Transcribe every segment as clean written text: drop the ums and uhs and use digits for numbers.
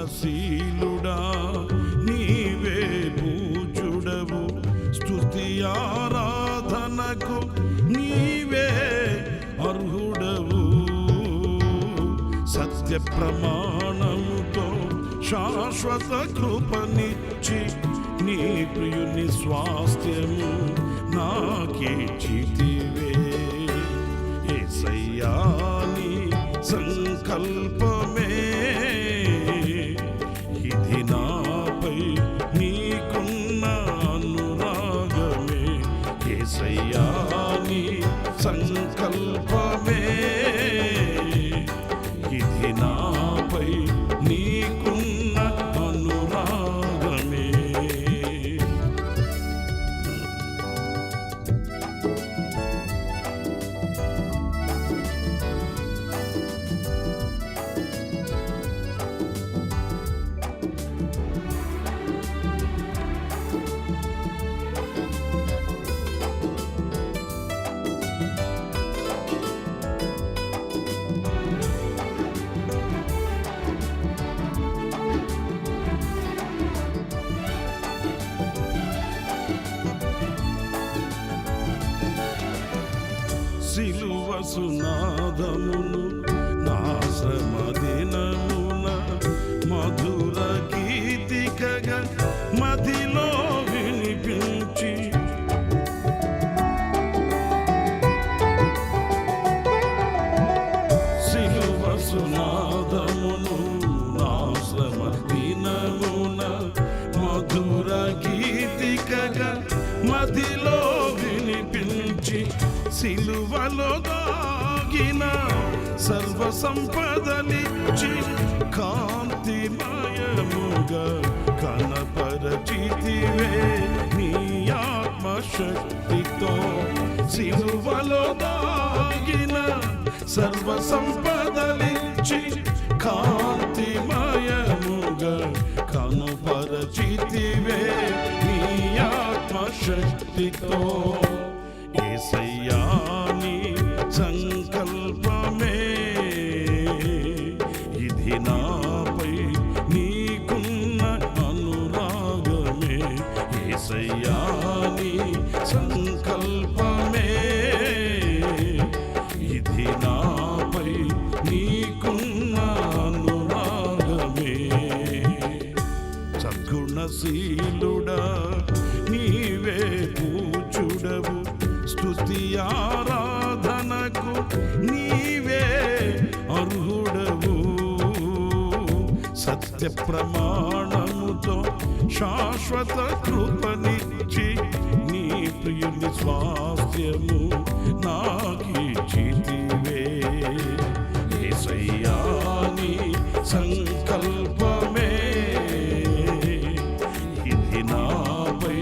సద్గుణశీలుడా నీవే పూజుడవు, స్తుతి ఆరాధనకు నీవే అర్హుడవు. సత్య ప్రమాణముతో శాశ్వత కృపనిచ్చి నీ ప్రియుని స్వాస్థ్యము నాకిచ్చితివే. యేసయ్యా నీ సంకల్పమే ఇది నాపై నీకున్న అనురాగమే. యేసయ్యా నీ సంకల్పమే ఇది నాపై నీకున్న అనురాగమే. సిలువ సునాదమును నా శ్రమ దినమున మధుర గీతికగా మదిలో వినిపించి, సిలువ సునాదమును నా శ్రమ దినమున మధుర గీతికగా మదిలో వినిపించి, సిలువలో దాగిన సర్వ సంపదలిచ్చి కాంతిమయముగా కనపరచితివే నీ ఆత్మశక్తితో. సిలువలో దాగిన సర్వ సంపదలిచ్చి కాంతిమయముగా కనపరచితివే నీ ఆత్మశక్తితో. యేసయ్యా నీ సంకల్పమే ఇది నాపై నీకున్న అనురాగమే. యేసయ్యా నీ సంకల్పమే ఇది నాపై నీకున్న అనురాగమే. సద్గుణశీలుడా నీవే పూజుడవు, స్తుతి ఆరాధనకు నీవే అర్హుడవు. సత్య ప్రమాణముతో శాశ్వత కృపనిచ్చి నీ ప్రియుని స్వాస్థ్యము నాకిచ్చితివే. యేసయ్యా నీ సంకల్పమే ఇది నాపై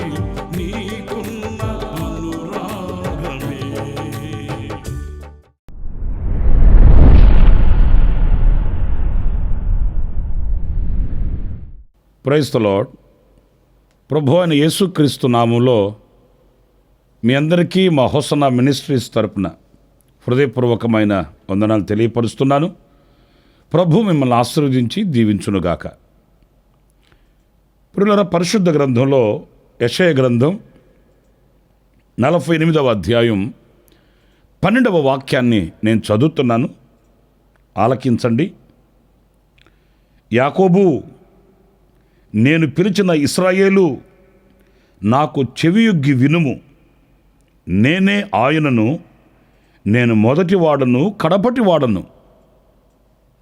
నీకున్న అనురాగమే. Praise the Lord. ప్రభు అయిన యేసుక్రీస్తు నామములో మీ అందరికీ మా హోసన్నా మినిస్ట్రీస్ తరపున హృదయపూర్వకమైన వందనాలు తెలియపరుస్తున్నాను. ప్రభు మిమ్మల్ని ఆశీర్వదించి దీవించునుగాక. ప్రియులారా, పరిశుద్ధ గ్రంథంలో యెషయా గ్రంథం 48వ అధ్యాయం 12వ వాక్యాన్ని నేను చదువుతున్నాను, ఆలకించండి. యాకోబు, నేను పిలిచిన ఇశ్రాయేలు, నాకు చెవియొగ్గి వినుము. నేనే ఆయనను, నేను మొదటివాడను కడపటివాడను.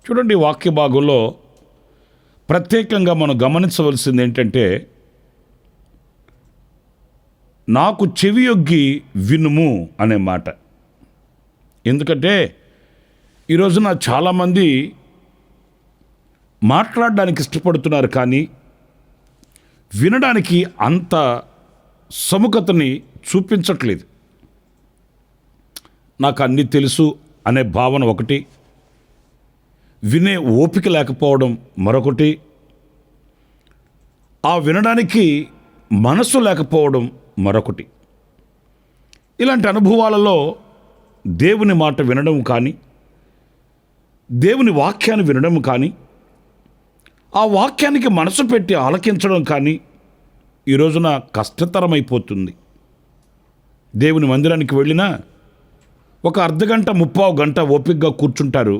చూడండి, వాక్య భాగంలో ప్రత్యేకంగా మనం గమనించవలసింది ఏంటంటే, నాకు చెవియొగ్గి వినుము అనే మాట. ఎందుకంటే ఈరోజున చాలామంది మాట్లాడడానికి ఇష్టపడుతున్నారు, కానీ వినడానికి అంత సముఖతని చూపించట్లేదు. నాకు అన్నీ తెలుసు అనే భావన ఒకటి, వినే ఓపిక లేకపోవడం మరొకటి, ఆ వినడానికి మనసు లేకపోవడం మరొకటి. ఇలాంటి అనుభవాలలో దేవుని మాట వినడం కానీ, దేవుని వాక్యాన్ని వినడం కానీ, ఆ వాక్యానికి మనసు పెట్టి ఆలకించడం కానీ ఈ రోజున కష్టతరమైపోతుంది. దేవుని మందిరానికి వెళ్ళినా ఒక అర్ధగంట 30 గంట ఓపికగా కూర్చుంటారు.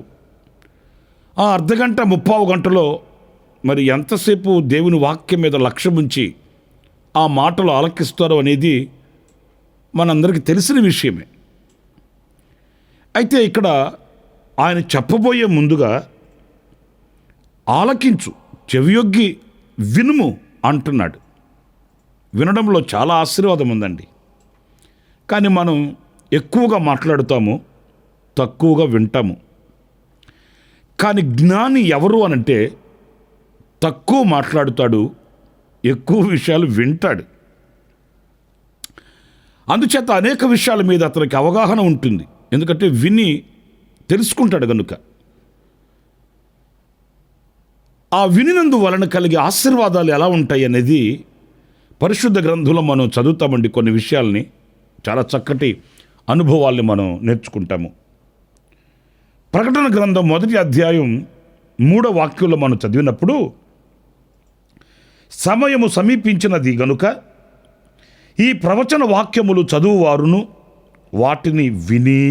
ఆ అర్ధగంట 30 గంటలో మరి ఎంతసేపు దేవుని వాక్యం మీద లక్ష్యం ఉంచి ఆ మాటలు ఆలకిస్తారో అనేది మనందరికీ తెలిసిన విషయమే. అయితే ఇక్కడ ఆయన చెప్పబోయే ముందుగా ఆలకించు, చెవియొగ్గి వినుము అంటున్నాడు. వినడంలో చాలా ఆశీర్వాదం ఉందండి. కానీ మనం ఎక్కువగా మాట్లాడుతాము, తక్కువగా వింటాము. కానీ జ్ఞాని ఎవరు అనంటే తక్కువ మాట్లాడుతాడు, ఎక్కువ విషయాలు వింటాడు. అందుచేత అనేక విషయాల మీద అతనికి అవగాహన ఉంటుంది. ఎందుకంటే విని తెలుసుకుంటాడు కనుక. ఆ వినినందు వలన కలిగే ఆశీర్వాదాలు ఎలా ఉంటాయి అనేది పరిశుద్ధ గ్రంథంలో మనం చదువుతామండి. కొన్ని విషయాల్ని, చాలా చక్కటి అనుభవాల్ని మనం నేర్చుకుంటాము. ప్రకటన గ్రంథం 1వ అధ్యాయం 3వ వాక్యంలో మనం చదివినప్పుడు, సమయము సమీపించినది గనుక ఈ ప్రవచన వాక్యములు చదువువారును వాటిని విని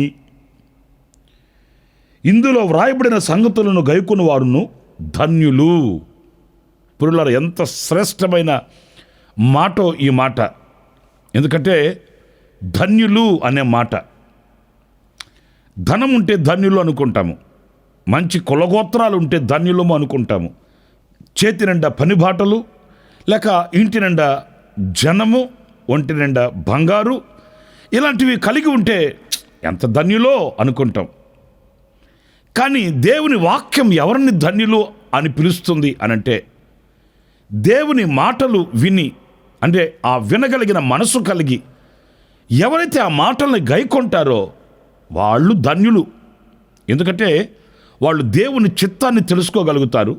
ఇందులో వ్రాయబడిన సంగతులను గైకొను వారును ధన్యులు. పురులారా, ఎంత శ్రేష్టమైన మాటో ఈ మాట. ఎందుకంటే ధన్యులు అనే మాట, ధనం ఉంటే ధన్యులు అనుకుంటాము, మంచి కులగోత్రాలు ఉంటే ధన్యులము అనుకుంటాము, చేతి నిండా పనిబాటలు, లేక ఇంటి నిండా జనము, ఒంటి నిండా బంగారు, ఇలాంటివి కలిగి ఉంటే ఎంత ధన్యులో అనుకుంటాం. కానీ దేవుని వాక్యం ఎవరిని ధన్యులు అని పిలుస్తుంది అనంటే, దేవుని మాటలు విని, అంటే ఆ వినగలిగిన మనసు కలిగి ఎవరైతే ఆ మాటల్ని గైకొంటారో వాళ్ళు ధన్యులు. ఎందుకంటే వాళ్ళు దేవుని చిత్తాన్ని తెలుసుకోగలుగుతారు,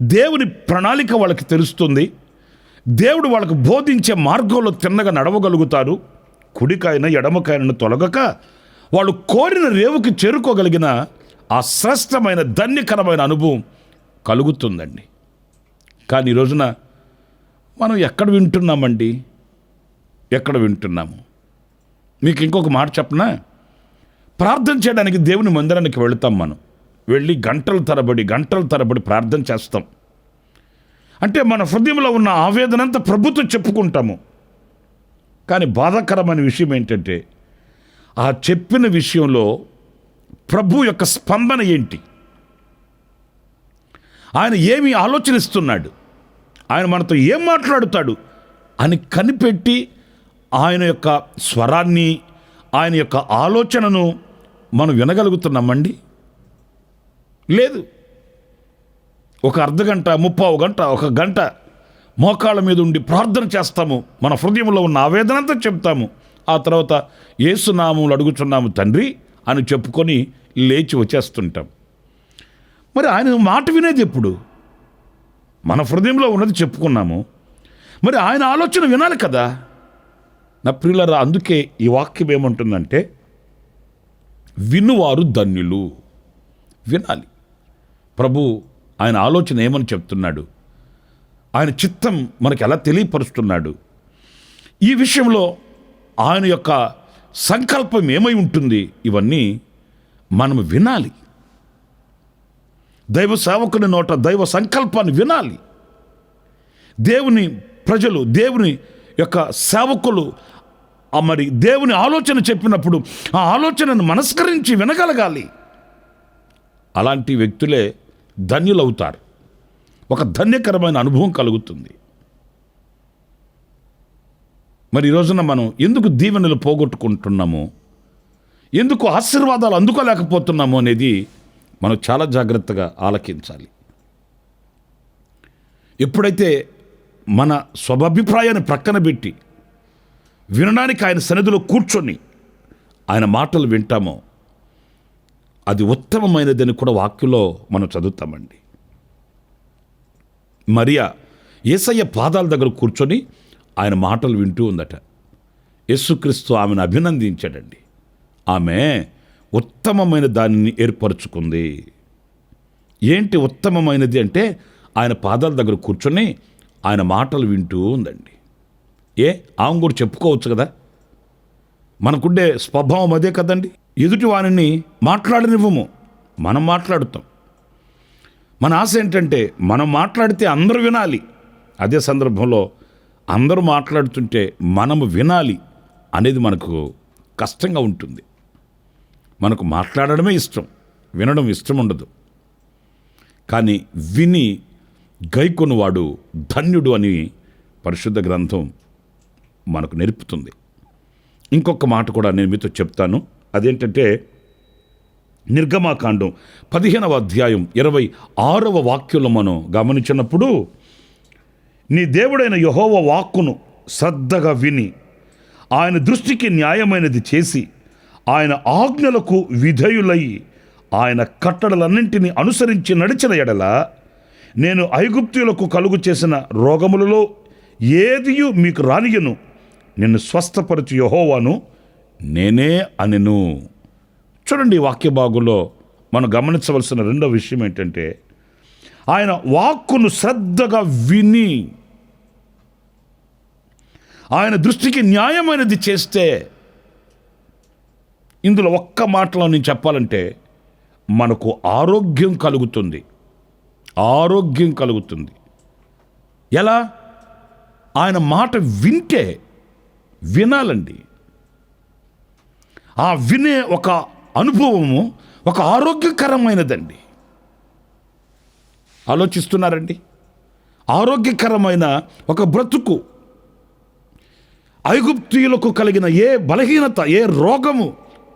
దేవుని ప్రణాళిక వాళ్ళకి తెలుస్తుంది, దేవుడు వాళ్ళకు బోధించే మార్గంలో తిన్నగా నడవగలుగుతారు. కుడికాయన ఎడమకాయనను తొలగక వాళ్ళు కోరిన రేవుకి చేరుకోగలిగిన ఆ శ్రేష్టమైన ధన్యకరమైన అనుభవం కలుగుతుందండి. కానీ ఈ రోజున మనం ఎక్కడ వింటున్నామండి? ఎక్కడ వింటున్నాము? మీకు ఇంకొక మాట చెప్పనా? ప్రార్థన చేయడానికి దేవుని మందిరానికి వెళతాం. మనం వెళ్ళి గంటల తరబడి ప్రార్థన చేస్తాం. అంటే మన హృదయంలో ఉన్న ఆవేదనంతా ప్రభుతో చెప్పుకుంటాము. కానీ బాధాకరమైన విషయం ఏంటంటే, ఆ చెప్పిన విషయంలో ప్రభు యొక్క స్పందన ఏంటి? ఆయన ఏమి ఆలోచనిస్తున్నాడు, ఆయన మనతో ఏం మాట్లాడుతాడు అని కనిపెట్టి ఆయన యొక్క స్వరాన్ని, ఆయన యొక్క ఆలోచనను మనం వినగలుగుతున్నామండి? లేదు. ఒక అర్ధగంట, 30 గంట, 1 గంట మోకాళ్ళ మీద ఉండి ప్రార్థన చేస్తాము, మన హృదయంలో ఉన్న ఆవేదనంతా చెప్తాము. ఆ తర్వాత యేసునామములు అడుగుచున్నాము తండ్రి అని చెప్పుకొని లేచి వచ్చేస్తుంటాం. మరి ఆయన మాట వినేది ఎప్పుడు? మన హృదయంలో ఉన్నది చెప్పుకున్నాము, మరి ఆయన ఆలోచన వినాలి కదా. నా ప్రియులారా, అందుకే ఈ వాక్యం ఏమంటుందంటే, వినువారు ధన్యులు. వినాలి. ప్రభు ఆయన ఆలోచన ఏమని చెప్తున్నాడు, ఆయన చిత్తం మనకి ఎలా తెలియపరుస్తున్నాడు, ఈ విషయంలో ఆయన యొక్క సంకల్పం ఏమై ఉంటుంది, ఇవన్నీ మనం వినాలి. దైవ సేవకుని నోట దైవ సంకల్పాన్ని వినాలి. దేవుని ప్రజలు, దేవుని యొక్క సేవకులు మరి దేవుని ఆలోచన చెప్పినప్పుడు ఆ ఆలోచనను మనస్కరించి వినగలగాలి. అలాంటి వ్యక్తులే ధన్యులవుతారు. ఒక ధన్యకరమైన అనుభవం కలుగుతుంది. మరి ఈ రోజున మనం ఎందుకు దీవెనలు పోగొట్టుకుంటున్నాము, ఎందుకు ఆశీర్వాదాలు అందుకోలేకపోతున్నాము అనేది మనం చాలా జాగ్రత్తగా ఆలకించాలి. ఎప్పుడైతే మన స్వభిప్రాయాన్ని ప్రక్కన పెట్టి వినడానికి ఆయన సన్నిధిలో కూర్చొని ఆయన మాటలు వింటామో, అది ఉత్తమమైనదని కూడా వాక్యంలో మనం చదువుతామండి. మరియా యేసయ్య పాదాల దగ్గర కూర్చొని ఆయన మాటలు వింటూ ఉందట. యేసుక్రీస్తు ఆమెను అభినందించాడండి. ఆమె ఉత్తమమైన దానిని ఏర్పరచుకుంది. ఏంటి ఉత్తమమైనది అంటే, ఆయన పాదాల దగ్గర కూర్చొని ఆయన మాటలు వింటూ ఉందండి. ఆమె కూడా చెప్పుకోవచ్చు కదా, మనకుండే స్వభావం అదే కదండి. ఎదుటి వారిని మాట్లాడనివ్వము, మనం మాట్లాడుతాం. మన ఆశ ఏంటంటే మనం మాట్లాడితే అందరూ వినాలి. అదే సందర్భంలో అందరూ మాట్లాడుతుంటే మనము వినాలి అనేది మనకు కష్టంగా ఉంటుంది. మనకు మాట్లాడడమే ఇష్టం, వినడం ఇష్టం ఉండదు. కానీ విని గైకొనువాడు ధన్యుడు అని పరిశుద్ధ గ్రంథం మనకు నేర్పుతుంది. ఇంకొక మాట కూడా నేను మీతో చెప్తాను. అదేంటంటే నిర్గమాకాండం 15వ అధ్యాయం 26వ వాక్యంలో మనం గమనించినప్పుడు, నీ దేవుడైన యెహోవా వాక్కును శ్రద్ధగా విని ఆయన దృష్టికి న్యాయమైనది చేసి ఆయన ఆజ్ఞలకు విధేయులై ఆయన కట్టడలన్నింటినీ అనుసరించి నడిచిన ఎడల నేను ఐగుప్తీయులకు కలుగు చేసిన రోగములలో ఏదియు మీకు రానియను, నిన్ను స్వస్థపరచు యెహోవాను నేనే అనెను. చూడండి, ఈ వాక్య భాగంలో మనం గమనించవలసిన రెండో విషయం ఏంటంటే, ఆయన వాక్కును శ్రద్ధగా విని ఆయన దృష్టికి న్యాయమైనది చేస్తే, ఇందులో ఒక్క మాటలో నేను చెప్పాలంటే మనకు ఆరోగ్యం కలుగుతుంది. ఆరోగ్యం కలుగుతుంది. ఎలా? ఆయన మాట వింటే, వినాలండి. ఆ వినే ఒక అనుభవము ఒక ఆరోగ్యకరమైనదండి. ఆలోచిస్తున్నారండి? ఆరోగ్యకరమైన ఒక బ్రతుకు. ఐగుప్తీయులకు కలిగిన ఏ బలహీనత, ఏ రోగము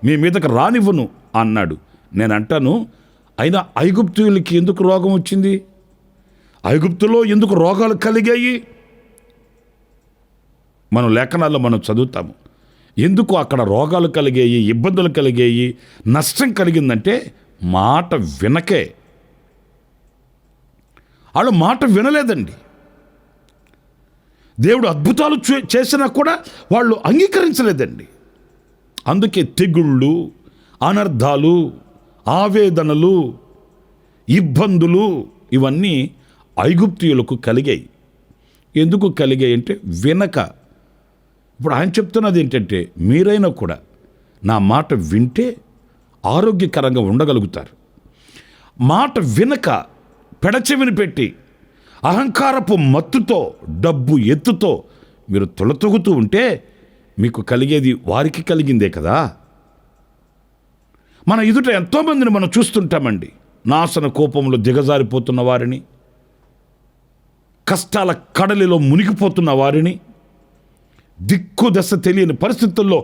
మీ మీదకి రానివ్వను అన్నాడు. నేను అంటాను, అయినా ఐగుప్తీయులకి ఎందుకు రోగం వచ్చింది? ఐగుప్తులో ఎందుకు రోగాలు కలిగాయి? మనం లేఖనాల్లో మనం చదువుతాము. ఎందుకు అక్కడ రోగాలు కలిగాయి, ఇబ్బందులు కలిగాయి, నష్టం కలిగిందంటే మాట వినకే. వాళ్ళు మాట వినలేదండి. దేవుడు అద్భుతాలు చేసినా కూడా వాళ్ళు అంగీకరించలేదండి. అందుకే తెగుళ్ళు, అనర్థాలు, ఆవేదనలు, ఇబ్బందులు ఇవన్నీ ఐగుప్తీయులకు కలిగాయి. ఎందుకు కలిగాయి అంటే వినక. ఇప్పుడు ఆయన చెప్తున్నది ఏంటంటే, మీరైనా కూడా నా మాట వింటే ఆరోగ్యకరంగా ఉండగలుగుతారు. మాట వినక పెడచెవిని పెట్టి అహంకారపు మత్తుతో, డబ్బు ఎత్తుతో మీరు తొలతొగుతూ ఉంటే మీకు కలిగేది వారికి కలిగిందే కదా. మన ఎదుట ఎంతోమందిని మనం చూస్తుంటామండి. నాశన కోపంలో దిగజారిపోతున్న వారిని, కష్టాల కడలిలో మునిగిపోతున్న వారిని, దిక్కు దశ తెలియని పరిస్థితుల్లో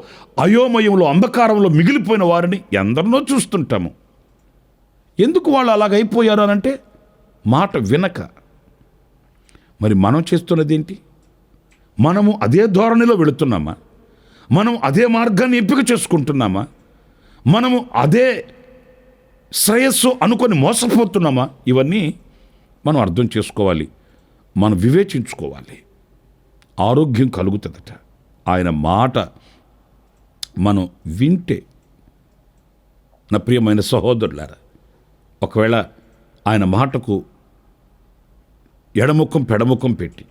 అయోమయంలో, అంధకారంలో మిగిలిపోయిన వారిని ఎందరినో చూస్తుంటాము. ఎందుకు వాళ్ళు అలాగైపోయారు అనంటే మాట వినక. మరి మనం చేస్తున్నది ఏంటి? మనము అదే ధోరణిలో వెళుతున్నామా? మనం అదే మార్గాన్ని ఎంపిక చేసుకుంటున్నామా? మనము అదే శ్రేయస్సు అనుకొని మోసపోతున్నామా? ఇవన్నీ మనం అర్థం చేసుకోవాలి, మనం వివేచించుకోవాలి. ఆరోగ్యం కలుగుతుందట ఆయన మాట మనం వింటే. నా ప్రియమైన సహోదరులారా, ఒకవేళ ఆయన మాటకు ఎడముఖం పెడముఖం పెట్టి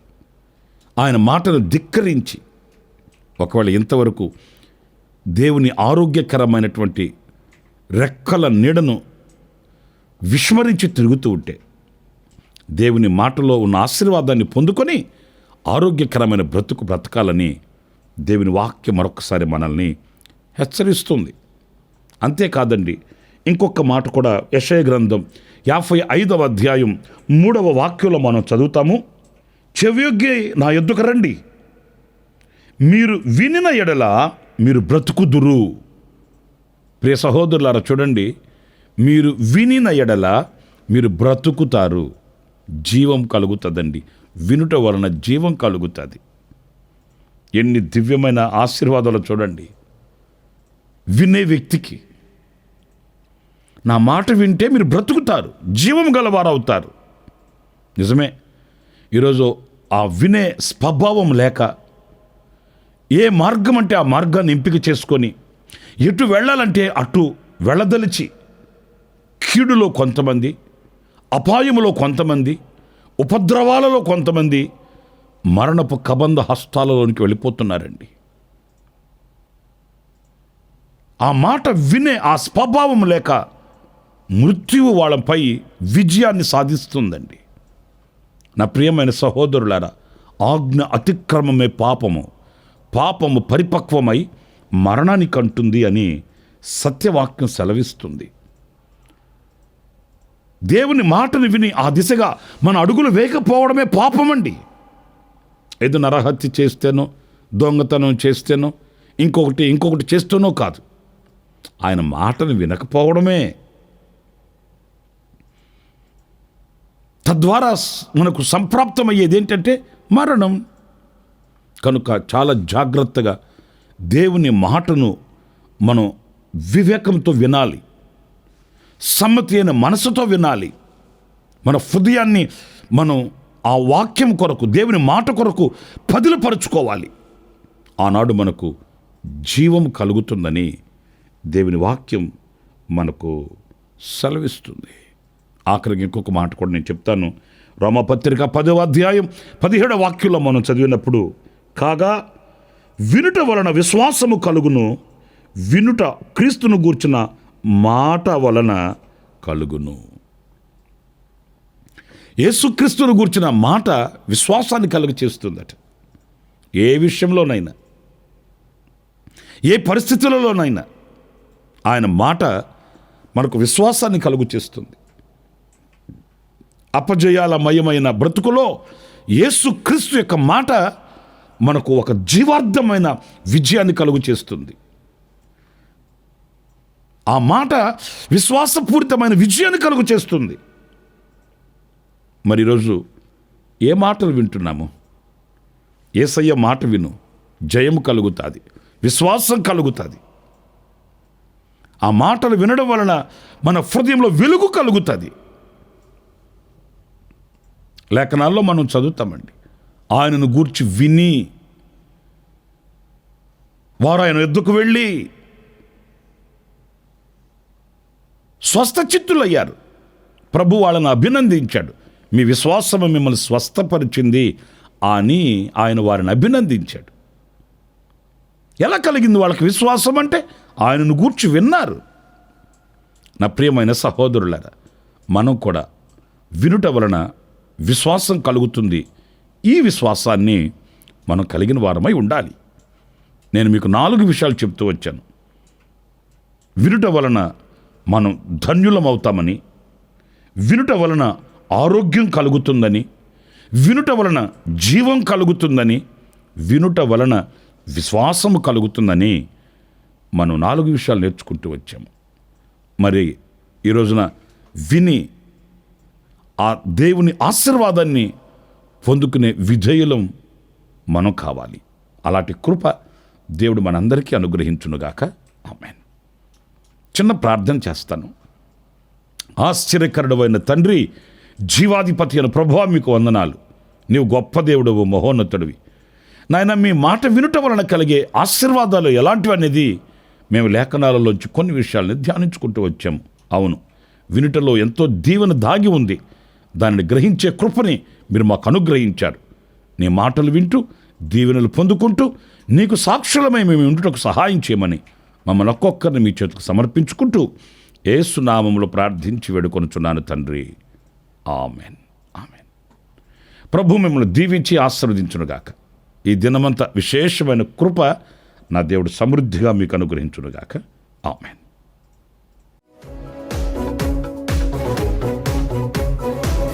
ఆయన మాటను ధిక్కరించి ఒకవేళ ఇంతవరకు దేవుని ఆరోగ్యకరమైనటువంటి రెక్కల నీడను విస్మరించి తిరుగుతూ ఉంటే, దేవుని మాటలో ఉన్న ఆశీర్వాదాన్ని పొందుకొని ఆరోగ్యకరమైన బ్రతకాలని దేవుని వాక్యం మరొకసారి మనల్ని హెచ్చరిస్తుంది. అంతేకాదండి, ఇంకొక మాట కూడా యెషయా గ్రంథం 55వ అధ్యాయం 3వ వాక్యంలో మనం చదువుతాము. చెవియొగ్గి నా యొద్దకు రండి, మీరు వినిన ఎడల మీరు బ్రతుకుదురు. ప్రియ సహోదరులారా చూడండి, మీరు వినిన ఎడల మీరు బ్రతుకుతారు. జీవం కలుగుతుందండి. వినుట వలన జీవం కలుగుతుంది. ఎన్ని దివ్యమైన ఆశీర్వాదాలు చూడండి వినే వ్యక్తికి. నా మాట వింటే మీరు బ్రతుకుతారు, జీవం గలవారవుతారు. నిజమే, ఈరోజు ఆ వినే స్వభావం లేక ఏ మార్గం అంటే ఆ మార్గాన్ని ఎంపిక చేసుకొని ఎటు వెళ్ళాలంటే అటు వెళ్ళదలిచి కీడులో కొంతమంది, అపాయములో కొంతమంది, ఉపద్రవాలలో కొంతమంది మరణపు కబంధ హస్తాలలోనికి వెళ్ళిపోతున్నారండి. ఆ మాట వినే ఆ స్వభావం లేక మృత్యువు వాళ్ళపై విజయాన్ని సాధిస్తుందండి. నా ప్రియమైన సహోదరులారా, ఆజ్ఞ అతిక్రమమే పాపము, పాపము పరిపక్వమై మరణానికి అంటుంది అని సత్యవాక్యం సెలవిస్తుంది. దేవుని మాటను విని ఆ దిశగా మన అడుగులు వేయకపోవడమే పాపమండి. ఏదో నరహత్య చేస్తేనో, దొంగతనం చేస్తేనో, ఇంకొకటి చేస్తేనో కాదు, ఆయన మాటను వినకపోవడమే. తద్వారా మనకు సంప్రాప్తమయ్యేది ఏంటంటే మరణం. కనుక చాలా జాగ్రత్తగా దేవుని మాటను మనం వివేకంతో వినాలి, సమ్మతి అయిన మనసుతో వినాలి. మన హృదయాన్ని మనం ఆ వాక్యం కొరకు, దేవుని మాట కొరకు పదిలపరుచుకోవాలి. ఆనాడు మనకు జీవం కలుగుతుందని దేవుని వాక్యం మనకు సెలవిస్తుంది. ఆఖరికి ఇంకొక మాట కూడా నేను చెప్తాను. రోమపత్రిక 10వ అధ్యాయం 17వ వాక్యంలో మనం చదివినప్పుడు, కాగా వినుట వలన విశ్వాసము కలుగును, వినుట క్రీస్తును గూర్చిన మాట వలన కలుగును. యేసుక్రీస్తును గూర్చిన మాట విశ్వాసాన్ని కలుగ చేస్తుందట. ఏ విషయంలోనైనా, ఏ పరిస్థితులలోనైనా ఆయన మాట మనకు విశ్వాసాన్ని కలుగు చేస్తుంది. అపజయాలమయమైన బ్రతుకులో యేసుక్రీస్తు యొక్క మాట మనకు ఒక జీవార్థమైన విజయాన్ని కలుగు చేస్తుంది. ఆ మాట విశ్వాసపూరితమైన విజయాన్ని కలుగు చేస్తుంది. మరి ఈరోజు ఏ మాటలు వింటున్నాము? యేసయ్య మాట విను, జయం కలుగుతుంది, విశ్వాసం కలుగుతుంది. ఆ మాటలు వినడం వలన మన హృదయంలో వెలుగు కలుగుతుంది. లేఖనాల్లో మనం చదువుతామండి, ఆయనను గూర్చి విని వారు ఆయన ఎద్దుకు వెళ్ళి స్వస్థచిత్తులయ్యారు. ప్రభు వాళ్ళను అభినందించాడు. మీ విశ్వాసము మిమ్మల్ని స్వస్థపరిచింది అని ఆయన వారిని అభినందించాడు. ఎలా కలిగింది వాళ్ళకి విశ్వాసం? అంటే ఆయనను గూర్చి విన్నారు. నా ప్రియమైన సహోదరులారా, మనం కూడా వినుట వలన విశ్వాసం కలుగుతుంది. ఈ విశ్వాసాన్ని మనం కలిగిన వారమై ఉండాలి. నేను మీకు 4 విషయాలు చెప్తూ వచ్చాను. వినుట వలన మనం ధన్యులమవుతామని, వినుట వలన ఆరోగ్యం కలుగుతుందని, వినుట వలన జీవం కలుగుతుందని, వినుట వలన విశ్వాసము కలుగుతుందని మనం 4 విషయాలు నేర్చుకుంటూ వచ్చాము. మరి ఈ రోజున విని ఆ దేవుని ఆశీర్వాదాన్ని పొందుకునే విధేయులం మనం కావాలి. అలాంటి కృప దేవుడు మనందరికీ అనుగ్రహించునుగాక. ఆమేన్. చిన్న ప్రార్థన చేస్తాను. ఆశ్చర్యకరుడైన తండ్రి, జీవాధిపతి అయిన ప్రభువా, మీకు వందనాలు. నీవు గొప్ప దేవుడవు, మహోన్నతుడివి. నాయన, మీ మాట వినుట వలన కలిగే ఆశీర్వాదాలు ఎలాంటివి అనేది మేము లేఖనాలలోంచి కొన్ని విషయాలను ధ్యానించుకుంటూ వచ్చాము. అవును, వినుటలో ఎంతో దీవెన దాగి ఉంది. దానిని గ్రహించే కృపని మీరు మాకు అనుగ్రహించారు. నీ మాటలు వింటూ దీవెనలు పొందుకుంటూ నీకు సాక్షులమై మేము ఉండుటకు సహాయం చేయమని మమ్మల్ని ఒక్కొక్కరిని మీ చేతికి సమర్పించుకుంటూ యేసు నామములో ప్రార్థించి వేడుకొనుచున్నాను తండ్రి. ఆమెన్. ఆమెన్. ప్రభు మిమ్మల్ని దీవించి ఆశీర్వదించునుగాక. ఈ దినమంతా విశేషమైన కృప నా దేవుడు సమృద్ధిగా మీకు అనుగ్రహించునుగాక. ఆమెన్.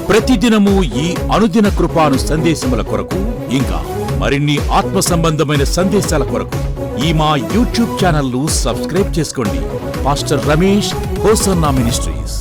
ప్రతిదినము ఈ అనుదిన కృపాను సందేశముల కొరకు, ఇంకా మరిన్ని ఆత్మ సంబంధమైన సందేశాల కొరకు ఈ మా యూట్యూబ్ ఛానల్ ను సబ్స్క్రైబ్ చేసుకోండి. Pastor Ramesh hosanna ministries.